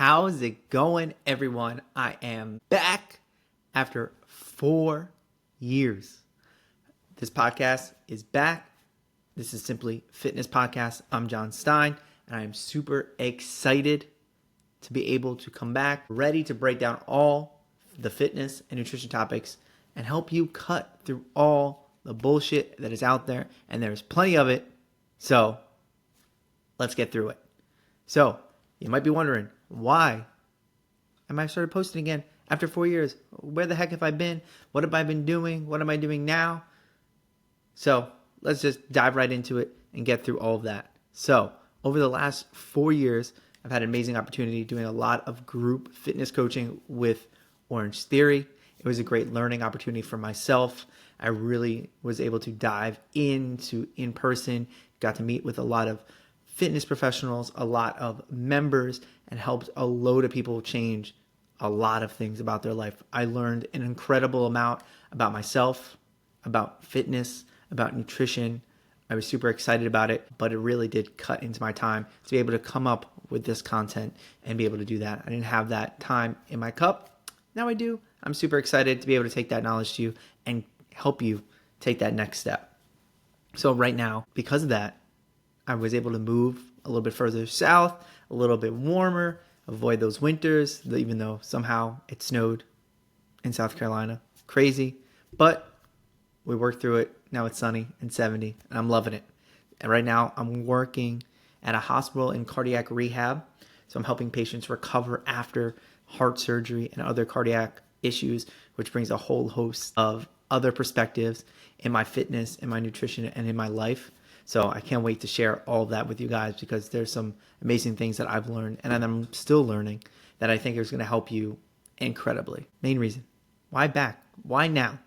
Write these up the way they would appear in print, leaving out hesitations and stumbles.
How's it going, everyone? I am back after 4 years. This podcast is back. This is Simply Fitness Podcast. I'm John Stein, and I am super excited to be able to come back, ready to break down all the fitness and nutrition topics and help you cut through all the bullshit that is out there, and there's plenty of it. So let's get through it. So you might be wondering, why am I started posting again after 4 years? Where the heck have I been? What have I been doing? What am I doing now? So let's just dive right into it and get through all of that. So over the last 4 years, I've had an amazing opportunity doing a lot of group fitness coaching with Orange Theory. It was a great learning opportunity for myself. I really was able to dive into in-person, got to meet with a lot of fitness professionals, a lot of members, and helped a load of people change a lot of things about their life. I learned an incredible amount about myself, about fitness, about nutrition. I was super excited about it, but it really did cut into my time to be able to come up with this content and be able to do that. I didn't have that time in my cup. Now I do. I'm super excited to be able to take that knowledge to you and help you take that next step. So right now, because of that, I was able to move a little bit further south, a little bit warmer, avoid those winters, even though somehow it snowed in South Carolina. Crazy, but we worked through it. Now it's sunny and 70, and I'm loving it. And right now I'm working at a hospital in cardiac rehab. So I'm helping patients recover after heart surgery and other cardiac issues, which brings a whole host of other perspectives in my fitness, in my nutrition, and in my life. So I can't wait to share all of that with you guys because there's some amazing things that I've learned and I'm still learning that I think is going to help you incredibly. Main reason. Why back? Why now?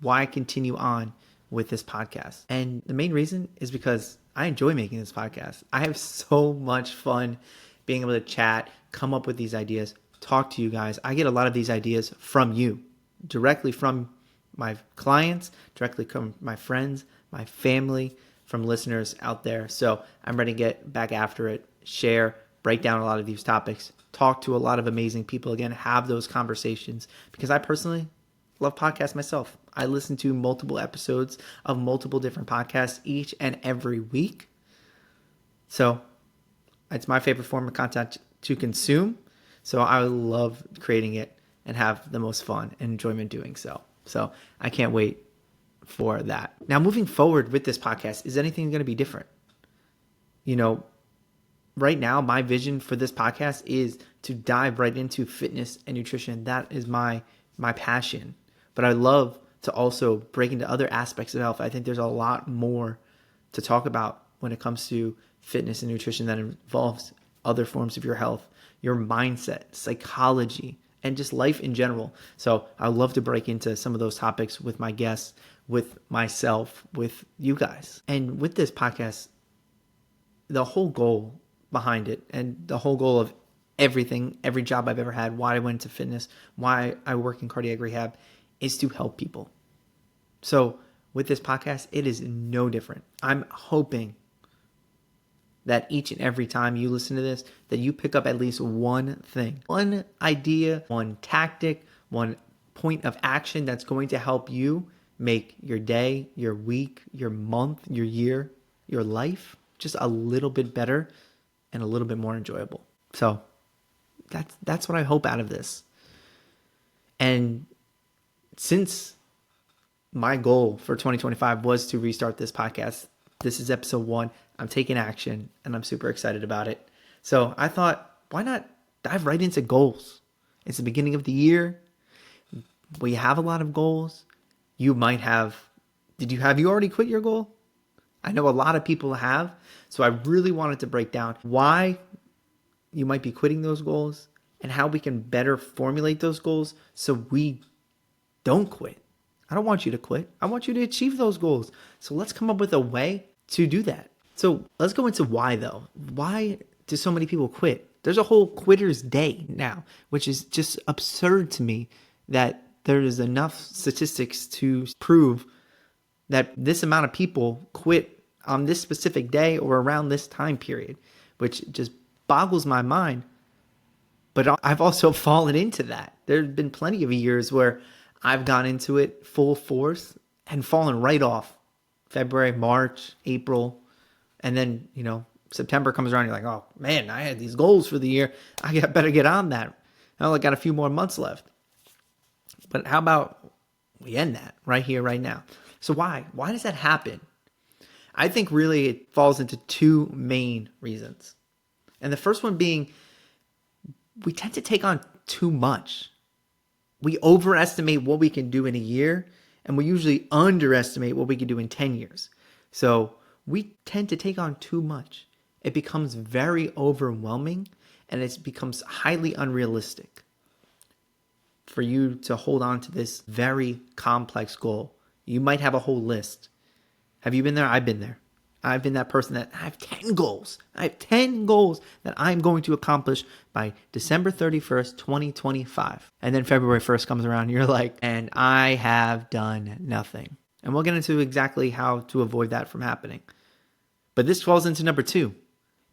Why continue on with this podcast? And the main reason is because I enjoy making this podcast. I have so much fun being able to chat, come up with these ideas, talk to you guys. I get a lot of these ideas from you, directly from my clients, directly from my friends, my family, from listeners out there. So I'm ready to get back after it, share, break down a lot of these topics, talk to a lot of amazing people again, have those conversations, because I personally love podcasts myself. I listen to multiple episodes of multiple different podcasts each and every week. So it's my favorite form of content to consume. So I love creating it and have the most fun and enjoyment doing so. So I can't wait for that. Now, moving forward with this podcast, is anything going to be different? You know, right now, my vision for this podcast is to dive right into fitness and nutrition. That is my passion. But I love to also break into other aspects of health. I think there's a lot more to talk about when it comes to fitness and nutrition that involves other forms of your health, your mindset, psychology, and just life in general. So I love to break into some of those topics with my guests, with myself, with you guys. And with this podcast, the whole goal behind it and the whole goal of everything, every job I've ever had, why I went into fitness, why I work in cardiac rehab, is to help people. So with this podcast, it is no different. I'm hoping that each and every time you listen to this, that you pick up at least one thing, one idea, one tactic, one point of action that's going to help you make your day, your week, your month, your year, your life just a little bit better and a little bit more enjoyable. So that's what I hope out of this. And since my goal for 2025 was to restart this podcast, this is episode 1. I'm taking action and I'm super excited about it. So I thought, why not dive right into goals? It's the beginning of the year. We have a lot of goals. You might have, have you already quit your goal? I know a lot of people have. So I really wanted to break down why you might be quitting those goals and how we can better formulate those goals so we don't quit. I don't want you to quit. I want you to achieve those goals. So let's come up with a way to do that. So let's go into why though. Why do so many people quit? There's a whole quitter's day now, which is just absurd to me that there is enough statistics to prove that this amount of people quit on this specific day or around this time period, which just boggles my mind. But I've also fallen into that. There have been plenty of years where I've gone into it full force and fallen right off. February, March, April, and then, September comes around. You're like, oh man, I had these goals for the year. Better get on that. I only got a few more months left. But how about we end that right here, right now? So why? Why does that happen? I think really it falls into two main reasons. And the first one being we tend to take on too much. We overestimate what we can do in a year, and we usually underestimate what we can do in 10 years. So we tend to take on too much. It becomes very overwhelming, and it becomes highly unrealistic for you to hold on to this very complex goal. You might have a whole list. Have you been there? I've been there. I've been that person that I have 10 goals. I have 10 goals that I'm going to accomplish by December 31st, 2025. And then February 1st comes around and you're like, and I have done nothing. And we'll get into exactly how to avoid that from happening. But this falls into number two.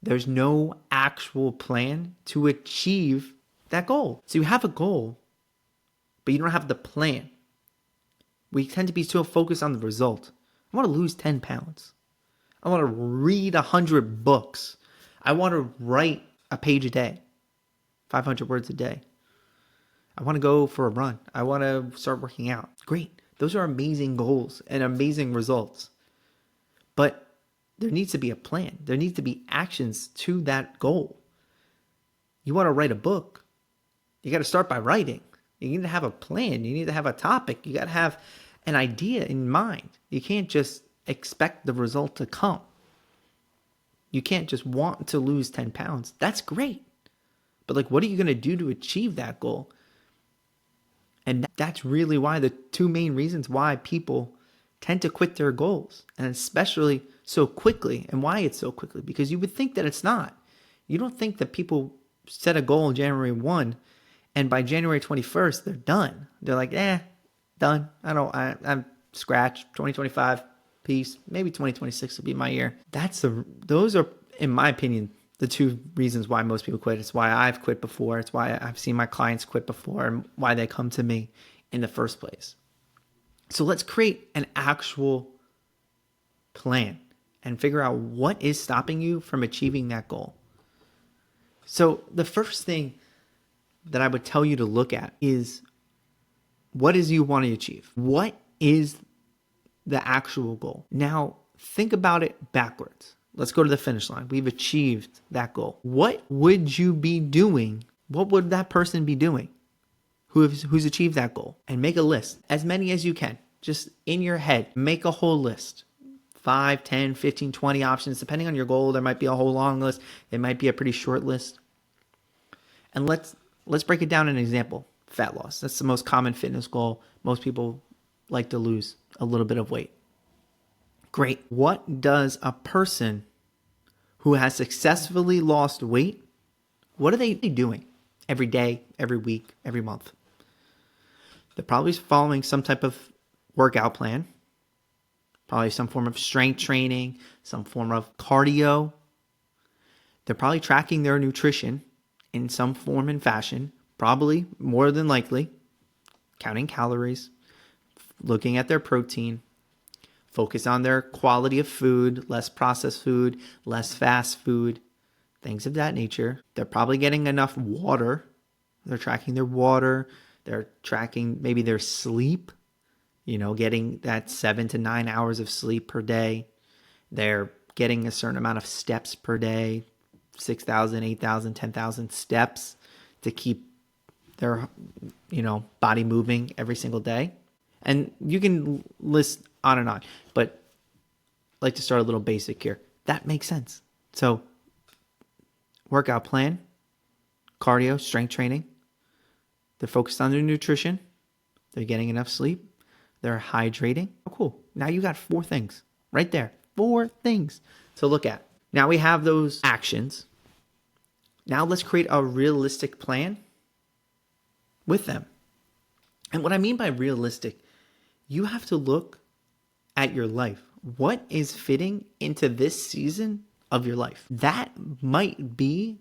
There's no actual plan to achieve that goal. So you have a goal, but you don't have the plan. We tend to be so focused on the result. I want to lose 10 pounds. I want to read 100 books. I want to write a page a day, 500 words a day. I want to go for a run. I want to start working out. Great. Those are amazing goals and amazing results. But there needs to be a plan. There needs to be actions to that goal. You want to write a book. You got to start by writing. You need to have a plan. You need to have a topic. You got to have an idea in mind. You can't just expect the result to come. You can't just want to lose 10 pounds. That's great. But what are you going to do to achieve that goal? And that's really why the two main reasons why people tend to quit their goals, and especially so quickly, and why it's so quickly, because you would think that it's not. You don't think that people set a goal on January 1 and by January 21st, they're done. They're like, done. I'm scratch 2025. Peace. Maybe 2026 will be my year. Those are, in my opinion, the two reasons why most people quit. It's why I've quit before. It's why I've seen my clients quit before, and why they come to me in the first place. So let's create an actual plan and figure out what is stopping you from achieving that goal. So the first thing that I would tell you to look at is what is you want to achieve? What is the actual goal? Now, think about it backwards. Let's go to the finish line. We've achieved that goal. What would you be doing? What would that person be doing who's achieved that goal? And make a list, as many as you can. Just in your head, make a whole list. 5, 10, 15, 20 options. Depending on your goal, there might be a whole long list. It might be a pretty short list. And let's break it down in an example. Fat loss. That's the most common fitness goal. Most people like to lose a little bit of weight. Great. What does a person who has successfully lost weight, what are they doing every day, every week, every month? They're probably following some type of workout plan, probably some form of strength training, some form of cardio. They're probably tracking their nutrition in some form and fashion, probably more than likely counting calories, looking at their protein, focus on their quality of food, less processed food, less fast food, things of that nature. They're probably getting enough water. They're tracking their water. They're tracking maybe their sleep, getting that 7 to 9 hours of sleep per day. They're getting a certain amount of steps per day, 6,000, 8,000, 10,000 steps to keep their, body moving every single day. And you can list on and on, but I'd like to start a little basic here. That makes sense. So workout plan, cardio, strength training. They're focused on their nutrition. They're getting enough sleep. They're hydrating. Oh, cool. Now you got 4 things right there. 4 things to look at. Now we have those actions. Now let's create a realistic plan with them. And what I mean by realistic, you have to look at your life. What is fitting into this season of your life? That might be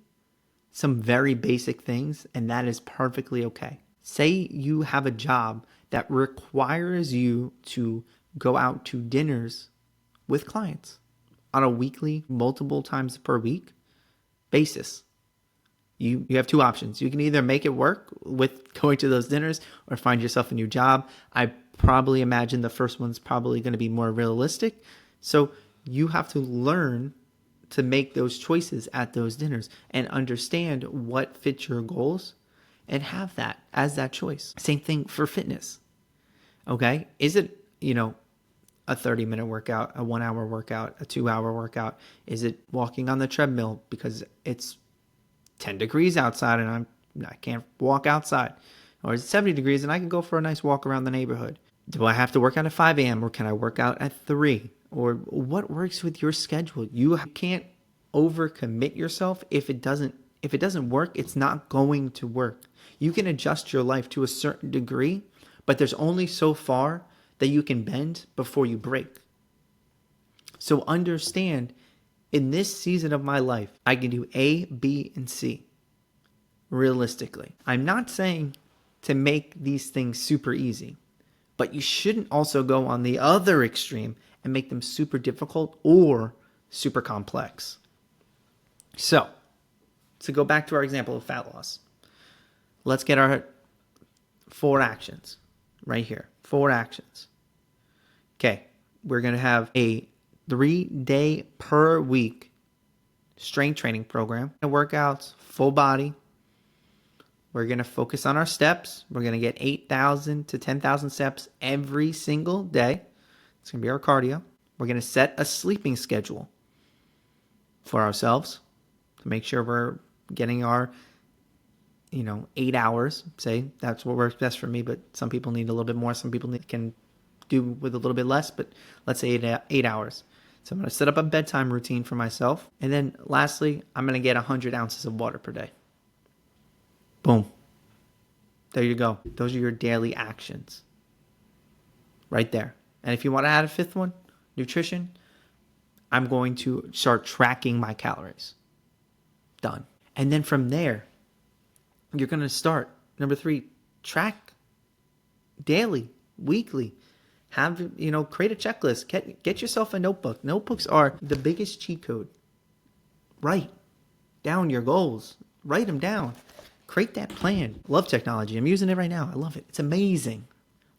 some very basic things, and that is perfectly okay. Say you have a job that requires you to go out to dinners with clients on a weekly, multiple times per week basis. You have two options. You can either make it work with going to those dinners or find yourself a new job. I probably imagine the first one's probably going to be more realistic. So you have to learn to make those choices at those dinners and understand what fits your goals and have that as that choice. Same thing for fitness. Okay? Is it, a 30-minute workout, a 1-hour workout, a 2-hour workout? Is it walking on the treadmill because it's 10 degrees outside and I can't walk outside? Or is it 70 degrees and I can go for a nice walk around the neighborhood? Do I have to work out at 5 a.m. or can I work out at 3? Or what works with your schedule? You can't overcommit yourself. If it doesn't work, it's not going to work. You can adjust your life to a certain degree, but there's only so far that you can bend before you break. So understand, in this season of my life, I can do A, B, and C. Realistically, I'm not saying to make these things super easy, but you shouldn't also go on the other extreme and make them super difficult or super complex. So, to go back to our example of fat loss, let's get our 4 actions right here. 4 actions. Okay, we're going to have a 3-day per week strength training program. Workouts, full body. We're going to focus on our steps. We're going to get 8,000 to 10,000 steps every single day. It's going to be our cardio. We're going to set a sleeping schedule for ourselves to make sure we're getting our 8 hours. Say that's what works best for me, but some people need a little bit more. Some people can do with a little bit less, but let's say 8 hours. So I'm going to set up a bedtime routine for myself. And then lastly, I'm going to get 100 ounces of water per day. Boom. There you go. Those are your daily actions right there. And if you want to add a 5th one, nutrition, I'm going to start tracking my calories. Done. And then from there, you're going to start. Number 3, track daily, weekly. Create a checklist. Get yourself a notebook. Notebooks are the biggest cheat code. Write down your goals. Write them down. Create that plan. Love technology. I'm using it right now. I love it. It's amazing.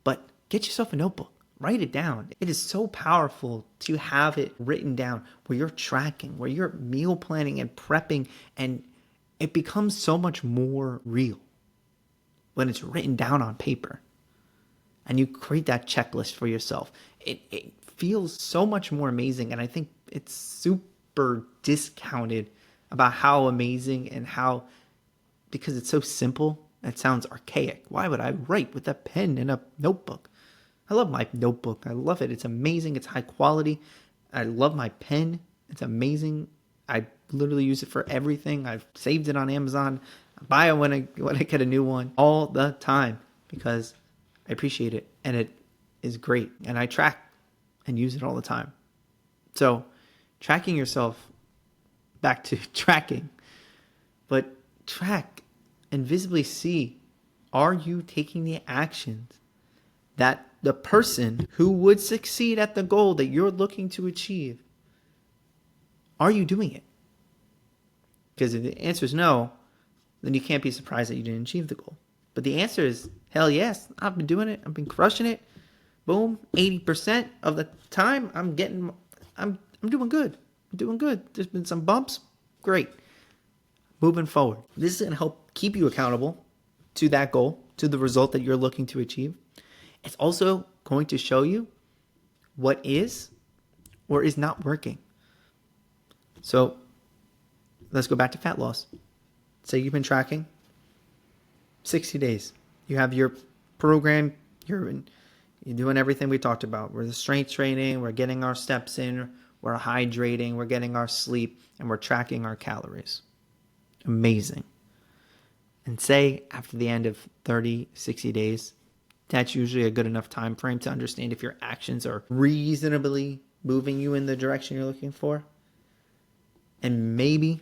But get yourself a notebook. Write it down. It is so powerful to have it written down where you're tracking, where you're meal planning and prepping, and it becomes so much more real when it's written down on paper. And you create that checklist for yourself. It feels so much more amazing. And I think it's super discounted about how amazing and because it's so simple, it sounds archaic. Why would I write with a pen and a notebook? I love my notebook. I love it. It's amazing. It's high quality. I love my pen. It's amazing. I literally use it for everything. I've saved it on Amazon. I buy it when I get a new one all the time because I appreciate it, and it is great, and I track and use it all the time. So tracking yourself, back to tracking, but track and visibly see, are you taking the actions that the person who would succeed at the goal that you're looking to achieve, are you doing it? Because if the answer is no, then you can't be surprised that you didn't achieve the goal. But the answer is, hell yes, I've been doing it. I've been crushing it. Boom, 80% of the time I'm doing good. I'm doing good. There's been some bumps. Great. Moving forward. This is going to help keep you accountable to that goal, to the result that you're looking to achieve. It's also going to show you what is or is not working. So let's go back to fat loss. Say you've been tracking 60 days. You have your program. You're doing everything we talked about. We're the strength training. We're getting our steps in. We're hydrating. We're getting our sleep. And we're tracking our calories. Amazing. And say after the end of 30, 60 days, that's usually a good enough time frame to understand if your actions are reasonably moving you in the direction you're looking for. And maybe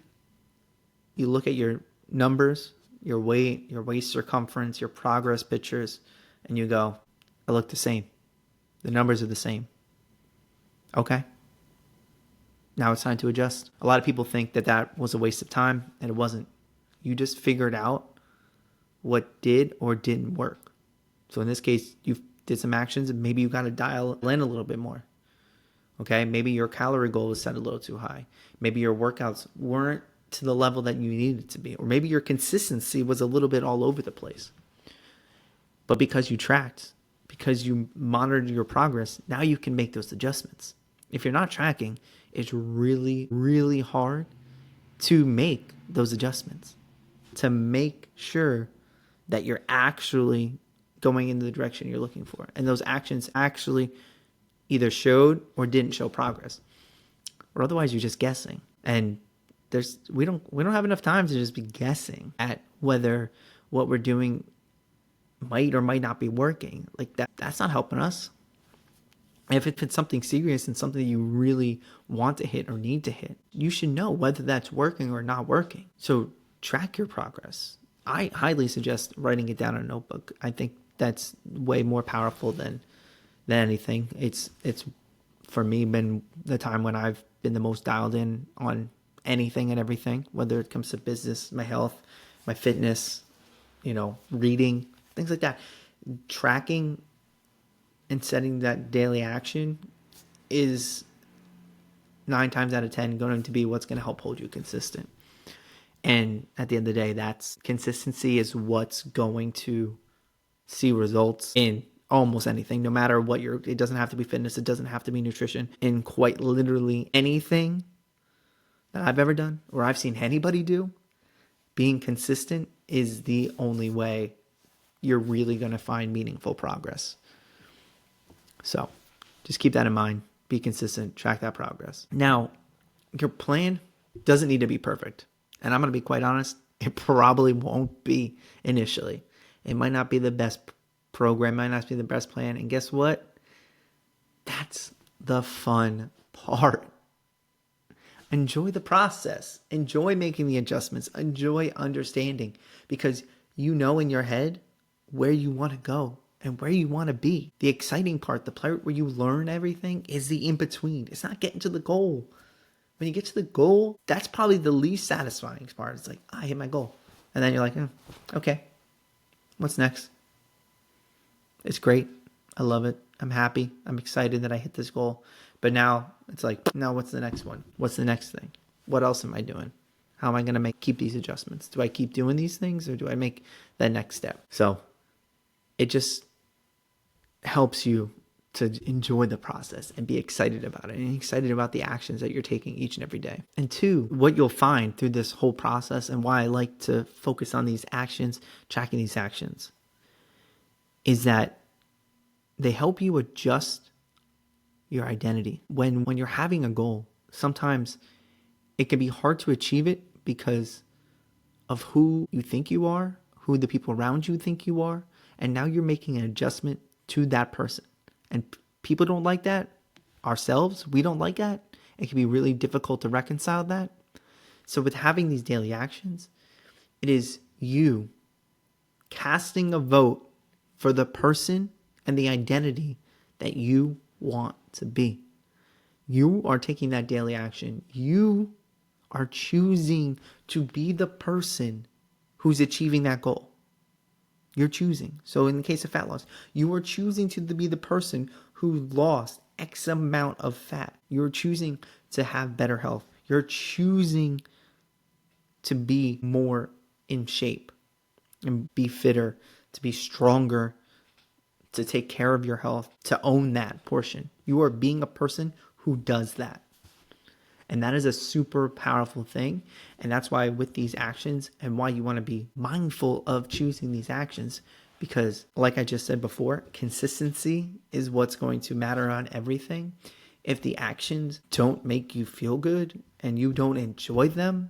you look at your numbers, your weight, your waist circumference, your progress pictures, and you go, I look the same. The numbers are the same. Okay. Now it's time to adjust. A lot of people think that that was a waste of time, and it wasn't. You just figured out what did or didn't work. So in this case, you did some actions, and maybe you got to dial in a little bit more. Okay, maybe your calorie goal was set a little too high. Maybe your workouts weren't to the level that you needed to be. Or maybe your consistency was a little bit all over the place. But because you tracked, because you monitored your progress, now you can make those adjustments. If you're not tracking, it's really, really hard to make those adjustments, to make sure that you're actually going in the direction you're looking for. And those actions actually either showed or didn't show progress. Or otherwise you're just guessing. And we don't have enough time to just be guessing at whether what we're doing might or might not be working. Like that's not helping us. If it's something serious and something you really want to hit or need to hit, you should know whether that's working or not working. So track your progress. I highly suggest writing it down in a notebook. I think that's way more powerful than anything. It's for me been the time when I've been the most dialed in on anything and everything, whether it comes to business, my health, my fitness, reading, things like that. Tracking and setting that daily action is 9 times out of 10 going to be what's going to help hold you consistent. And at the end of the day, that's consistency is what's going to see results in almost anything, no matter what it doesn't have to be fitness. It doesn't have to be nutrition. In quite literally anything that I've ever done or I've seen anybody do, being consistent is the only way you're really going to find meaningful progress. So just keep that in mind. Be consistent. Track that progress. Now, your plan doesn't need to be perfect. And I'm going to be quite honest, it probably won't be initially. It might not be the best program, might not be the best plan. And guess what? That's the fun part. Enjoy the process. Enjoy making the adjustments. Enjoy understanding, because you know in your head where you want to go and where you want to be. The exciting part, the part where you learn everything, is the in-between. It's not getting to the goal. When you get to the goal, that's probably the least satisfying part. It's like, I hit my goal. And then you're like, okay, what's next? It's great. I love it. I'm happy. I'm excited that I hit this goal. But now it's like, now what's the next one? What's the next thing? What else am I doing? How am I going to keep these adjustments? Do I keep doing these things, or do I make that next step? So it just helps you to enjoy the process and be excited about it and excited about the actions that you're taking each and every day. And 2, what you'll find through this whole process, and why I like to focus on these actions, tracking these actions, is that they help you adjust your identity. When you're having a goal, sometimes it can be hard to achieve it because of who you think you are, who the people around you think you are, and now you're making an adjustment to that person. And people don't like that. Ourselves, we don't like that. It can be really difficult to reconcile that. So with having these daily actions, it is you casting a vote for the person and the identity that you want to be. You are taking that daily action. You are choosing to be the person who's achieving that goal. You're choosing. So in the case of fat loss, you are choosing to be the person who lost X amount of fat. You're choosing to have better health. You're choosing to be more in shape and be fitter, to be stronger, to take care of your health, to own that portion. You are being a person who does that. And that is a super powerful thing. And that's why with these actions, and why you want to be mindful of choosing these actions, because like I just said before, consistency is what's going to matter on everything. If the actions don't make you feel good and you don't enjoy them,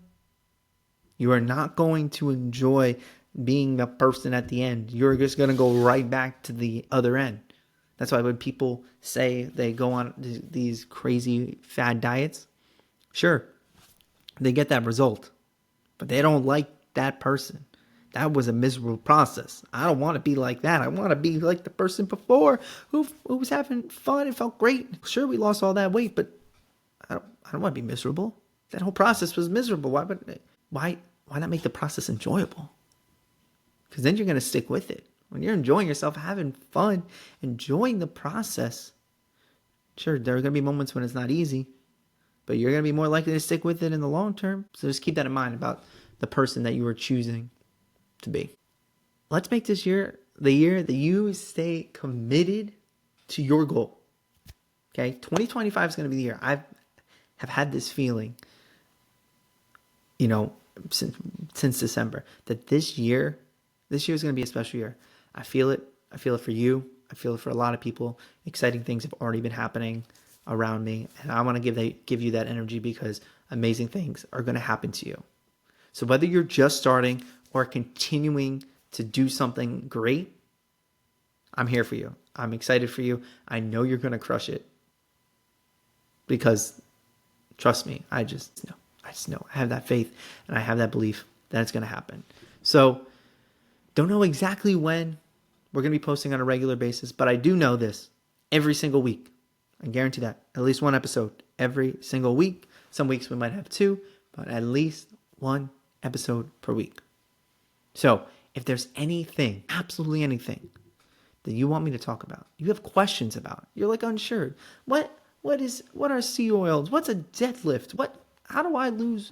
you are not going to enjoy being the person at the end. You're just going to go right back to the other end. That's why when people say they go on these crazy fad diets, sure, they get that result, but they don't like that person. That was a miserable process. I don't want to be like that. I want to be like the person before who was having fun and felt great. Sure, we lost all that weight, but I don't want to be miserable. That whole process was miserable. Why not make the process enjoyable? Because then you're going to stick with it. When you're enjoying yourself, having fun, enjoying the process. Sure, there are going to be moments when it's not easy, but you're going to be more likely to stick with it in the long term. So just keep that in mind about the person that you are choosing to be. Let's make this year the year that you stay committed to your goal. Okay, 2025 is going to be the year. I have had this feeling, since December, that this year is going to be a special year. I feel it. I feel it for you. I feel it for a lot of people. Exciting things have already been happening around me, and I want to give you that energy because amazing things are going to happen to you. So whether you're just starting or continuing to do something great, I'm here for you. I'm excited for you. I know you're going to crush it because trust me, I just know. I have that faith and I have that belief that it's going to happen. So don't know exactly when we're going to be posting on a regular basis, but I do know this every single week. I guarantee that. At least one episode every single week. Some weeks we might have 2, but at least 1 episode per week. So if there's anything, absolutely anything that you want me to talk about, you have questions about, you're like unsure. What are sea oils? What's a deadlift? How do I lose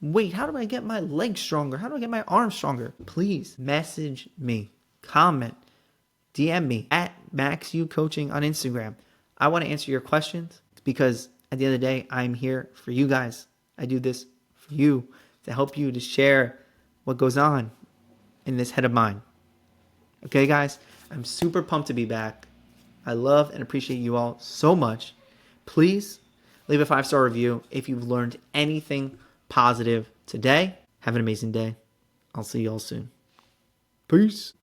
weight? How do I get my legs stronger? How do I get my arms stronger? Please message me, comment, DM me at MaxUCoaching on Instagram. I want to answer your questions because at the end of the day, I'm here for you guys. I do this for you to help you to share what goes on in this head of mine. Okay, guys, I'm super pumped to be back. I love and appreciate you all so much. Please leave a 5-star review if you've learned anything positive today. Have an amazing day. I'll see you all soon. Peace.